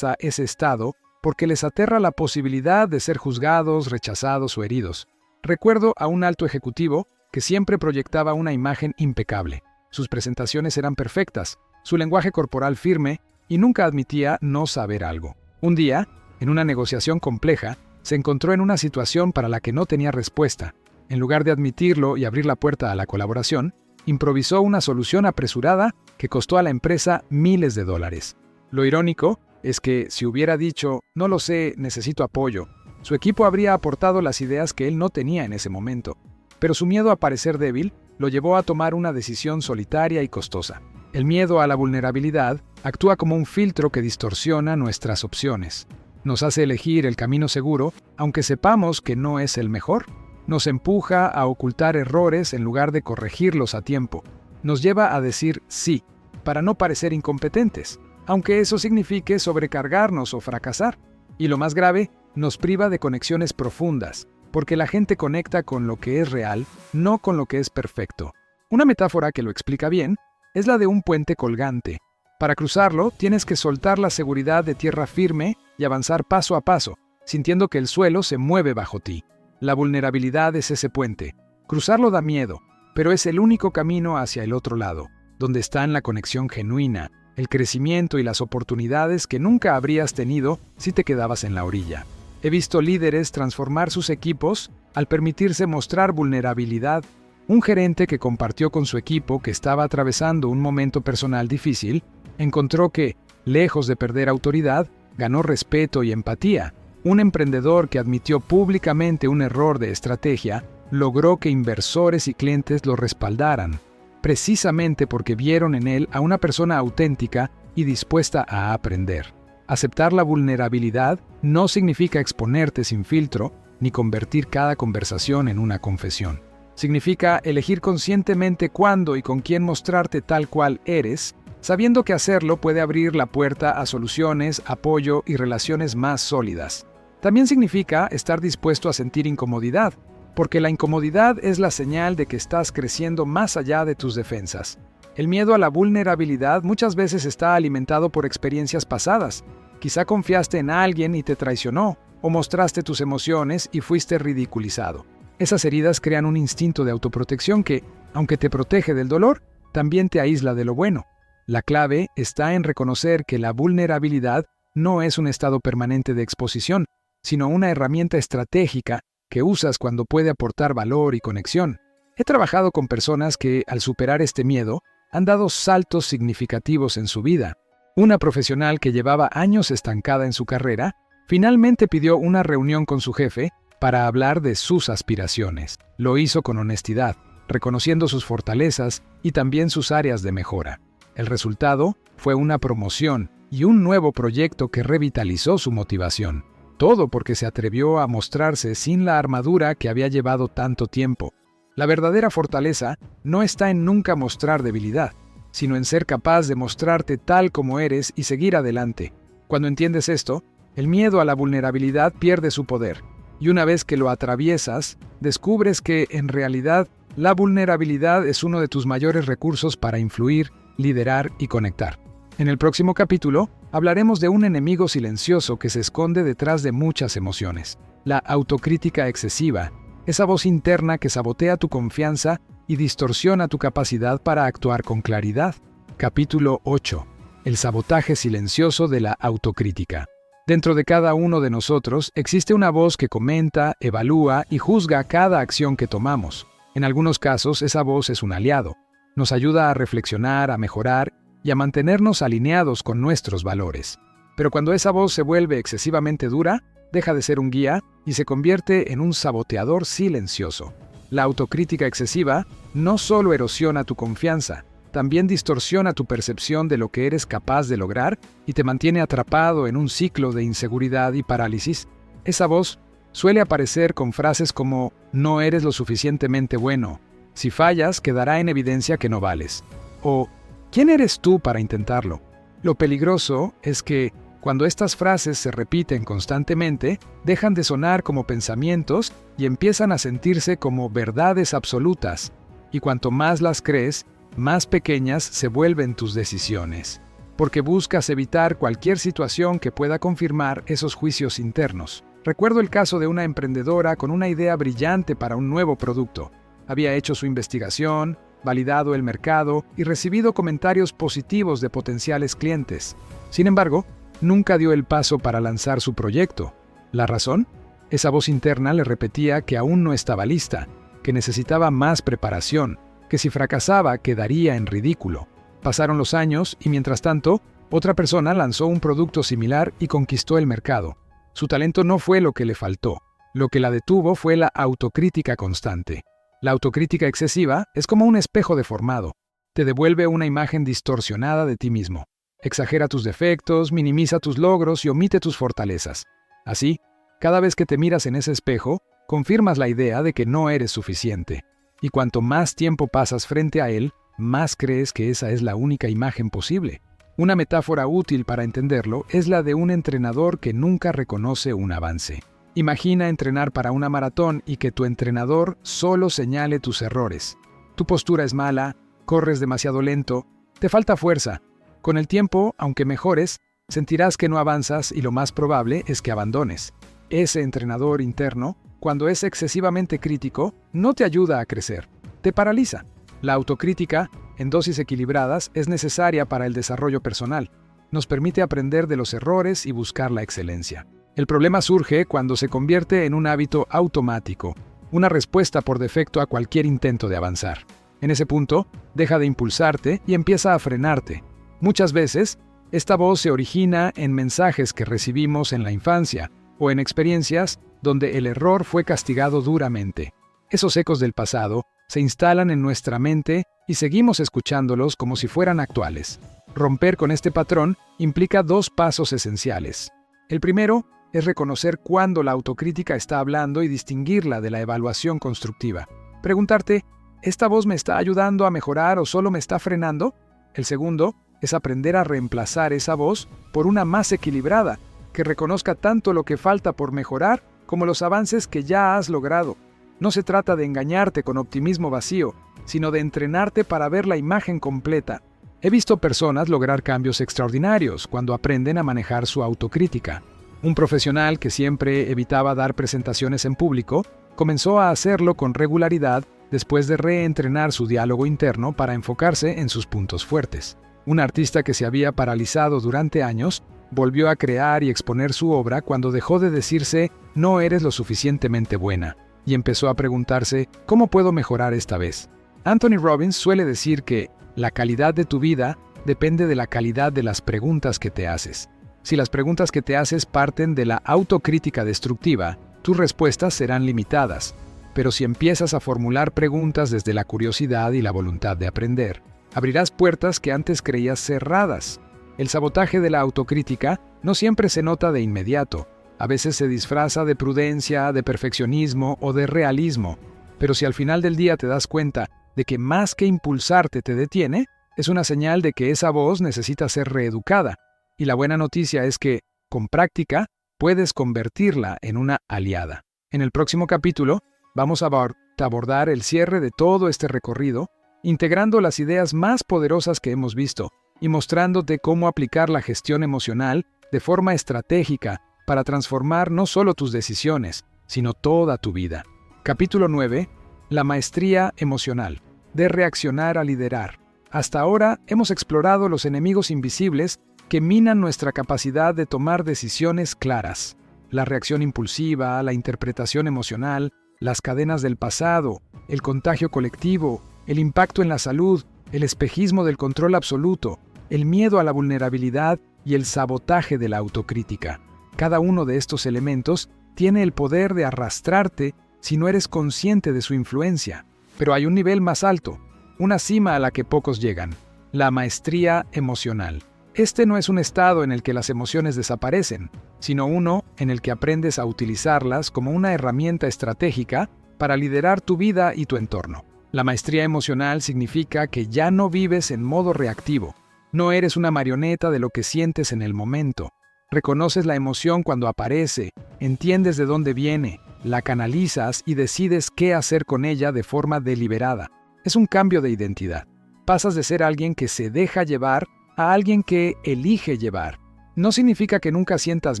estado porque les aterra la posibilidad de ser juzgados, rechazados o heridos. Recuerdo a un alto ejecutivo que siempre proyectaba una imagen impecable. Sus presentaciones eran perfectas, su lenguaje corporal firme y nunca admitía no saber algo. Un día, en una negociación compleja, se encontró en una situación para la que no tenía respuesta. En lugar de admitirlo y abrir la puerta a la colaboración, improvisó una solución apresurada que costó a la empresa miles de dólares. Lo irónico es que si hubiera dicho, no lo sé, necesito apoyo, su equipo habría aportado las ideas que él no tenía en ese momento. Pero su miedo a parecer débil lo llevó a tomar una decisión solitaria y costosa. El miedo a la vulnerabilidad actúa como un filtro que distorsiona nuestras opciones. Nos hace elegir el camino seguro, aunque sepamos que no es el mejor. Nos empuja a ocultar errores en lugar de corregirlos a tiempo. Nos lleva a decir sí, para no parecer incompetentes, aunque eso signifique sobrecargarnos o fracasar. Y lo más grave, nos priva de conexiones profundas, porque la gente conecta con lo que es real, no con lo que es perfecto. Una metáfora que lo explica bien es la de un puente colgante. Para cruzarlo, tienes que soltar la seguridad de tierra firme y avanzar paso a paso, sintiendo que el suelo se mueve bajo ti. La vulnerabilidad es ese puente. Cruzarlo da miedo, pero es el único camino hacia el otro lado, donde están la conexión genuina, el crecimiento y las oportunidades que nunca habrías tenido si te quedabas en la orilla. He visto líderes transformar sus equipos al permitirse mostrar vulnerabilidad. Un gerente que compartió con su equipo que estaba atravesando un momento personal difícil, encontró que, lejos de perder autoridad, ganó respeto y empatía. Un emprendedor que admitió públicamente un error de estrategia, logró que inversores y clientes lo respaldaran, precisamente porque vieron en él a una persona auténtica y dispuesta a aprender. Aceptar la vulnerabilidad no significa exponerte sin filtro, ni convertir cada conversación en una confesión. Significa elegir conscientemente cuándo y con quién mostrarte tal cual eres, sabiendo que hacerlo puede abrir la puerta a soluciones, apoyo y relaciones más sólidas. También significa estar dispuesto a sentir incomodidad, porque la incomodidad es la señal de que estás creciendo más allá de tus defensas. El miedo a la vulnerabilidad muchas veces está alimentado por experiencias pasadas. Quizá confiaste en alguien y te traicionó, o mostraste tus emociones y fuiste ridiculizado. Esas heridas crean un instinto de autoprotección que, aunque te protege del dolor, también te aísla de lo bueno. La clave está en reconocer que la vulnerabilidad no es un estado permanente de exposición, sino una herramienta estratégica que usas cuando puede aportar valor y conexión. He trabajado con personas que, al superar este miedo, han dado saltos significativos en su vida. Una profesional que llevaba años estancada en su carrera, finalmente pidió una reunión con su jefe para hablar de sus aspiraciones. Lo hizo con honestidad, reconociendo sus fortalezas y también sus áreas de mejora. El resultado fue una promoción y un nuevo proyecto que revitalizó su motivación. Todo porque se atrevió a mostrarse sin la armadura que había llevado tanto tiempo. La verdadera fortaleza no está en nunca mostrar debilidad, sino en ser capaz de mostrarte tal como eres y seguir adelante. Cuando entiendes esto, el miedo a la vulnerabilidad pierde su poder, y una vez que lo atraviesas, descubres que, en realidad, la vulnerabilidad es uno de tus mayores recursos para influir, liderar y conectar. En el próximo capítulo, hablaremos de un enemigo silencioso que se esconde detrás de muchas emociones. La autocrítica excesiva, esa voz interna que sabotea tu confianza y distorsiona tu capacidad para actuar con claridad. Capítulo 8. El sabotaje silencioso de la autocrítica. Dentro de cada uno de nosotros existe una voz que comenta, evalúa y juzga cada acción que tomamos. En algunos casos, esa voz es un aliado. Nos ayuda a reflexionar, a mejorar y a mantenernos alineados con nuestros valores. Pero cuando esa voz se vuelve excesivamente dura, deja de ser un guía y se convierte en un saboteador silencioso. La autocrítica excesiva no solo erosiona tu confianza, también distorsiona tu percepción de lo que eres capaz de lograr y te mantiene atrapado en un ciclo de inseguridad y parálisis. Esa voz suele aparecer con frases como «no eres lo suficientemente bueno», «si fallas quedará en evidencia que no vales» o «¿quién eres tú para intentarlo?». Lo peligroso es que, cuando estas frases se repiten constantemente, dejan de sonar como pensamientos y empiezan a sentirse como verdades absolutas. Y cuanto más las crees, más pequeñas se vuelven tus decisiones, porque buscas evitar cualquier situación que pueda confirmar esos juicios internos. Recuerdo el caso de una emprendedora con una idea brillante para un nuevo producto. Había hecho su investigación, validado el mercado y recibido comentarios positivos de potenciales clientes. Sin embargo, nunca dio el paso para lanzar su proyecto. ¿La razón? Esa voz interna le repetía que aún no estaba lista, que necesitaba más preparación, que si fracasaba quedaría en ridículo. Pasaron los años y mientras tanto, otra persona lanzó un producto similar y conquistó el mercado. Su talento no fue lo que le faltó. Lo que la detuvo fue la autocrítica constante. La autocrítica excesiva es como un espejo deformado. Te devuelve una imagen distorsionada de ti mismo. Exagera tus defectos, minimiza tus logros y omite tus fortalezas. Así, cada vez que te miras en ese espejo, confirmas la idea de que no eres suficiente. Y cuanto más tiempo pasas frente a él, más crees que esa es la única imagen posible. Una metáfora útil para entenderlo es la de un entrenador que nunca reconoce un avance. Imagina entrenar para una maratón y que tu entrenador solo señale tus errores. Tu postura es mala, corres demasiado lento, te falta fuerza. Con el tiempo, aunque mejores, sentirás que no avanzas y lo más probable es que abandones. Ese entrenador interno, cuando es excesivamente crítico, no te ayuda a crecer, te paraliza. La autocrítica, en dosis equilibradas, es necesaria para el desarrollo personal. Nos permite aprender de los errores y buscar la excelencia. El problema surge cuando se convierte en un hábito automático, una respuesta por defecto a cualquier intento de avanzar. En ese punto, deja de impulsarte y empieza a frenarte. Muchas veces, esta voz se origina en mensajes que recibimos en la infancia o en experiencias donde el error fue castigado duramente. Esos ecos del pasado se instalan en nuestra mente y seguimos escuchándolos como si fueran actuales. Romper con este patrón implica dos pasos esenciales. El primero es reconocer cuándo la autocrítica está hablando y distinguirla de la evaluación constructiva. Preguntarte, ¿esta voz me está ayudando a mejorar o solo me está frenando? El segundo es aprender a reemplazar esa voz por una más equilibrada, que reconozca tanto lo que falta por mejorar como los avances que ya has logrado. No se trata de engañarte con optimismo vacío, sino de entrenarte para ver la imagen completa. He visto personas lograr cambios extraordinarios cuando aprenden a manejar su autocrítica. Un profesional que siempre evitaba dar presentaciones en público, comenzó a hacerlo con regularidad después de reentrenar su diálogo interno para enfocarse en sus puntos fuertes. Un artista que se había paralizado durante años, volvió a crear y exponer su obra cuando dejó de decirse «no eres lo suficientemente buena» y empezó a preguntarse «¿cómo puedo mejorar esta vez?». Anthony Robbins suele decir que la calidad de tu vida depende de la calidad de las preguntas que te haces. Si las preguntas que te haces parten de la autocrítica destructiva, tus respuestas serán limitadas. Pero si empiezas a formular preguntas desde la curiosidad y la voluntad de aprender, abrirás puertas que antes creías cerradas. El sabotaje de la autocrítica no siempre se nota de inmediato. A veces se disfraza de prudencia, de perfeccionismo o de realismo. Pero si al final del día te das cuenta de que más que impulsarte te detiene, es una señal de que esa voz necesita ser reeducada. Y la buena noticia es que, con práctica, puedes convertirla en una aliada. En el próximo capítulo, vamos a abordar el cierre de todo este recorrido, integrando las ideas más poderosas que hemos visto y mostrándote cómo aplicar la gestión emocional de forma estratégica para transformar no solo tus decisiones, sino toda tu vida. Capítulo 9. La maestría emocional. De reaccionar a liderar. Hasta ahora hemos explorado los enemigos invisibles que minan nuestra capacidad de tomar decisiones claras. La reacción impulsiva, la interpretación emocional, las cadenas del pasado, el contagio colectivo, el impacto en la salud, el espejismo del control absoluto, el miedo a la vulnerabilidad y el sabotaje de la autocrítica. Cada uno de estos elementos tiene el poder de arrastrarte si no eres consciente de su influencia. Pero hay un nivel más alto, una cima a la que pocos llegan, la maestría emocional. Este no es un estado en el que las emociones desaparecen, sino uno en el que aprendes a utilizarlas como una herramienta estratégica para liderar tu vida y tu entorno. La maestría emocional significa que ya no vives en modo reactivo. No eres una marioneta de lo que sientes en el momento. Reconoces la emoción cuando aparece, entiendes de dónde viene, la canalizas y decides qué hacer con ella de forma deliberada. Es un cambio de identidad. Pasas de ser alguien que se deja llevar a alguien que elige llevar. No significa que nunca sientas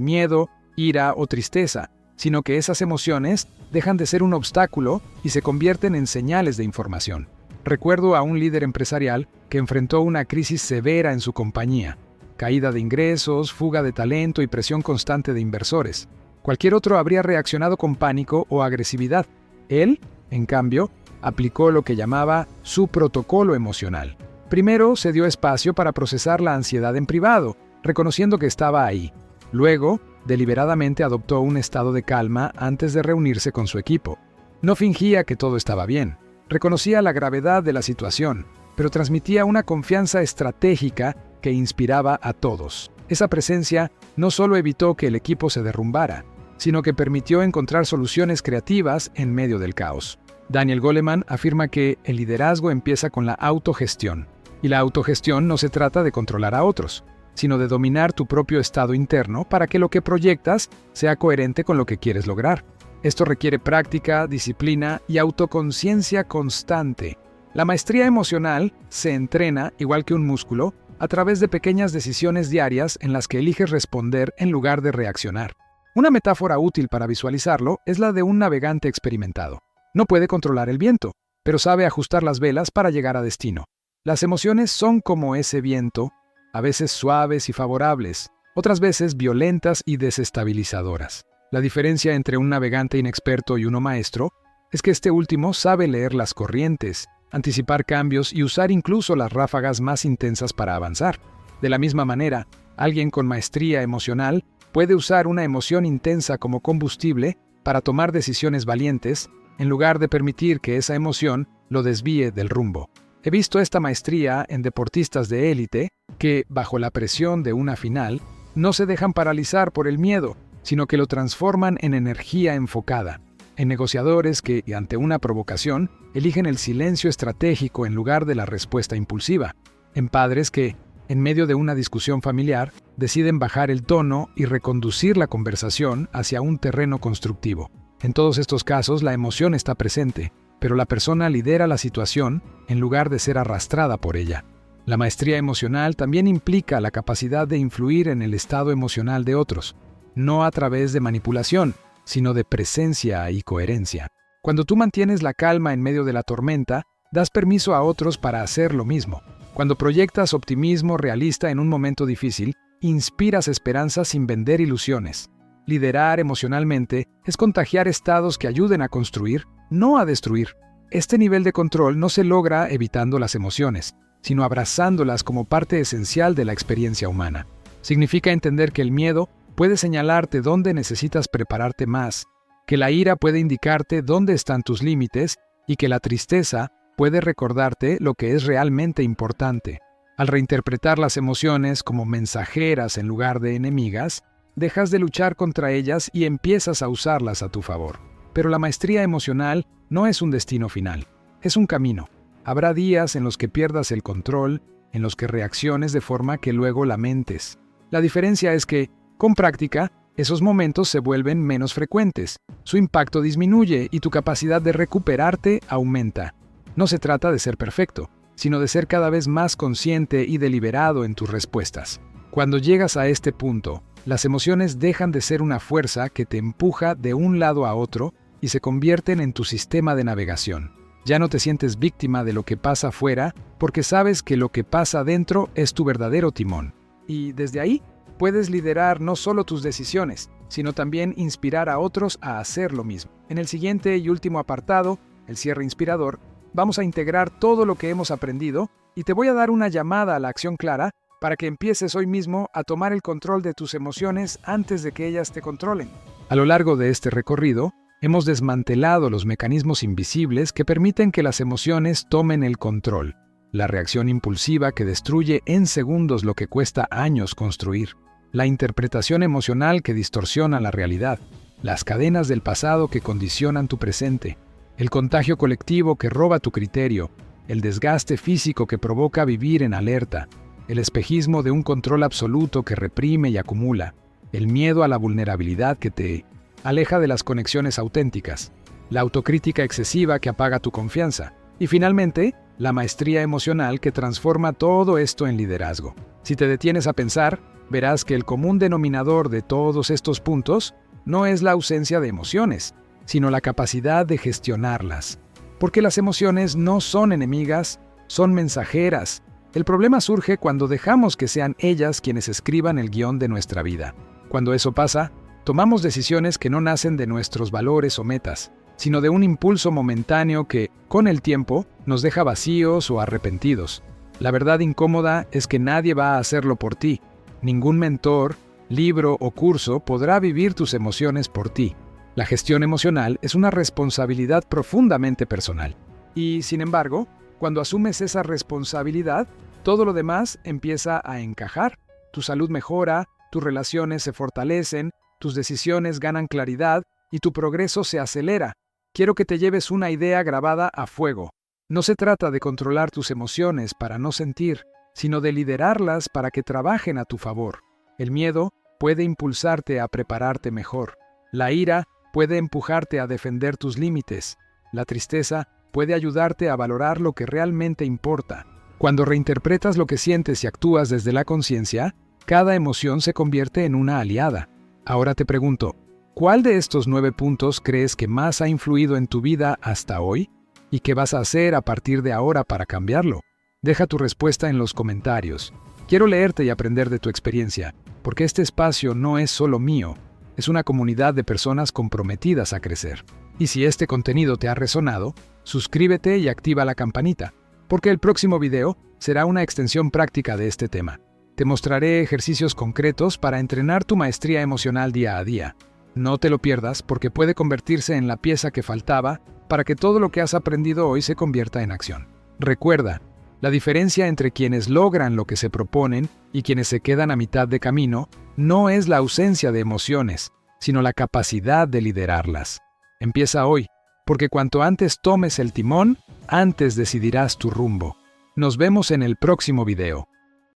miedo, ira o tristeza, sino que esas emociones dejan de ser un obstáculo y se convierten en señales de información. Recuerdo a un líder empresarial que enfrentó una crisis severa en su compañía. Caída de ingresos, fuga de talento y presión constante de inversores. Cualquier otro habría reaccionado con pánico o agresividad. Él, en cambio, aplicó lo que llamaba su protocolo emocional. Primero se dio espacio para procesar la ansiedad en privado, reconociendo que estaba ahí. Luego, deliberadamente adoptó un estado de calma antes de reunirse con su equipo. No fingía que todo estaba bien. Reconocía la gravedad de la situación, pero transmitía una confianza estratégica que inspiraba a todos. Esa presencia no solo evitó que el equipo se derrumbara, sino que permitió encontrar soluciones creativas en medio del caos. Daniel Goleman afirma que el liderazgo empieza con la autogestión. Y la autogestión no se trata de controlar a otros, sino de dominar tu propio estado interno para que lo que proyectas sea coherente con lo que quieres lograr. Esto requiere práctica, disciplina y autoconciencia constante. La maestría emocional se entrena, igual que un músculo, a través de pequeñas decisiones diarias en las que eliges responder en lugar de reaccionar. Una metáfora útil para visualizarlo es la de un navegante experimentado. No puede controlar el viento, pero sabe ajustar las velas para llegar a destino. Las emociones son como ese viento, a veces suaves y favorables, otras veces violentas y desestabilizadoras. La diferencia entre un navegante inexperto y uno maestro es que este último sabe leer las corrientes, anticipar cambios y usar incluso las ráfagas más intensas para avanzar. De la misma manera, alguien con maestría emocional puede usar una emoción intensa como combustible para tomar decisiones valientes, en lugar de permitir que esa emoción lo desvíe del rumbo. He visto esta maestría en deportistas de élite que, bajo la presión de una final, no se dejan paralizar por el miedo, sino que lo transforman en energía enfocada. En negociadores que, ante una provocación, eligen el silencio estratégico en lugar de la respuesta impulsiva. En padres que, en medio de una discusión familiar, deciden bajar el tono y reconducir la conversación hacia un terreno constructivo. En todos estos casos, la emoción está presente, pero la persona lidera la situación en lugar de ser arrastrada por ella. La maestría emocional también implica la capacidad de influir en el estado emocional de otros, no a través de manipulación, sino de presencia y coherencia. Cuando tú mantienes la calma en medio de la tormenta, das permiso a otros para hacer lo mismo. Cuando proyectas optimismo realista en un momento difícil, inspiras esperanza sin vender ilusiones. Liderar emocionalmente es contagiar estados que ayuden a construir, no a destruir. Este nivel de control no se logra evitando las emociones, sino abrazándolas como parte esencial de la experiencia humana. Significa entender que el miedo puede señalarte dónde necesitas prepararte más, que la ira puede indicarte dónde están tus límites y que la tristeza puede recordarte lo que es realmente importante. Al reinterpretar las emociones como mensajeras en lugar de enemigas, dejas de luchar contra ellas y empiezas a usarlas a tu favor. Pero la maestría emocional no es un destino final, es un camino. Habrá días en los que pierdas el control, en los que reacciones de forma que luego lamentes. La diferencia es que, con práctica, esos momentos se vuelven menos frecuentes, su impacto disminuye y tu capacidad de recuperarte aumenta. No se trata de ser perfecto, sino de ser cada vez más consciente y deliberado en tus respuestas. Cuando llegas a este punto, las emociones dejan de ser una fuerza que te empuja de un lado a otro y se convierten en tu sistema de navegación. Ya no te sientes víctima de lo que pasa afuera porque sabes que lo que pasa adentro es tu verdadero timón. Y desde ahí, puedes liderar no solo tus decisiones, sino también inspirar a otros a hacer lo mismo. En el siguiente y último apartado, el cierre inspirador, vamos a integrar todo lo que hemos aprendido y te voy a dar una llamada a la acción clara para que empieces hoy mismo a tomar el control de tus emociones antes de que ellas te controlen. A lo largo de este recorrido, hemos desmantelado los mecanismos invisibles que permiten que las emociones tomen el control, la reacción impulsiva que destruye en segundos lo que cuesta años construir, la interpretación emocional que distorsiona la realidad, las cadenas del pasado que condicionan tu presente, el contagio colectivo que roba tu criterio, el desgaste físico que provoca vivir en alerta, el espejismo de un control absoluto que reprime y acumula, el miedo a la vulnerabilidad que te aleja de las conexiones auténticas, la autocrítica excesiva que apaga tu confianza y finalmente, la maestría emocional que transforma todo esto en liderazgo. Si te detienes a pensar, verás que el común denominador de todos estos puntos no es la ausencia de emociones, sino la capacidad de gestionarlas. Porque las emociones no son enemigas, son mensajeras. El problema surge cuando dejamos que sean ellas quienes escriban el guión de nuestra vida. Cuando eso pasa, tomamos decisiones que no nacen de nuestros valores o metas, sino de un impulso momentáneo que, con el tiempo, nos deja vacíos o arrepentidos. La verdad incómoda es que nadie va a hacerlo por ti. Ningún mentor, libro o curso podrá vivir tus emociones por ti. La gestión emocional es una responsabilidad profundamente personal. Y, sin embargo, cuando asumes esa responsabilidad, todo lo demás empieza a encajar. Tu salud mejora, tus relaciones se fortalecen, tus decisiones ganan claridad y tu progreso se acelera. Quiero que te lleves una idea grabada a fuego. No se trata de controlar tus emociones para no sentir, sino de liderarlas para que trabajen a tu favor. El miedo puede impulsarte a prepararte mejor. La ira puede empujarte a defender tus límites. La tristeza puede ayudarte a valorar lo que realmente importa. Cuando reinterpretas lo que sientes y actúas desde la conciencia, cada emoción se convierte en una aliada. Ahora te pregunto, ¿cuál de estos 9 puntos crees que más ha influido en tu vida hasta hoy? ¿Y qué vas a hacer a partir de ahora para cambiarlo? Deja tu respuesta en los comentarios. Quiero leerte y aprender de tu experiencia, porque este espacio no es solo mío, es una comunidad de personas comprometidas a crecer. Y si este contenido te ha resonado, suscríbete y activa la campanita, porque el próximo video será una extensión práctica de este tema. Te mostraré ejercicios concretos para entrenar tu maestría emocional día a día. No te lo pierdas porque puede convertirse en la pieza que faltaba para que todo lo que has aprendido hoy se convierta en acción. Recuerda, la diferencia entre quienes logran lo que se proponen y quienes se quedan a mitad de camino no es la ausencia de emociones, sino la capacidad de liderarlas. Empieza hoy, porque cuanto antes tomes el timón, antes decidirás tu rumbo. Nos vemos en el próximo video.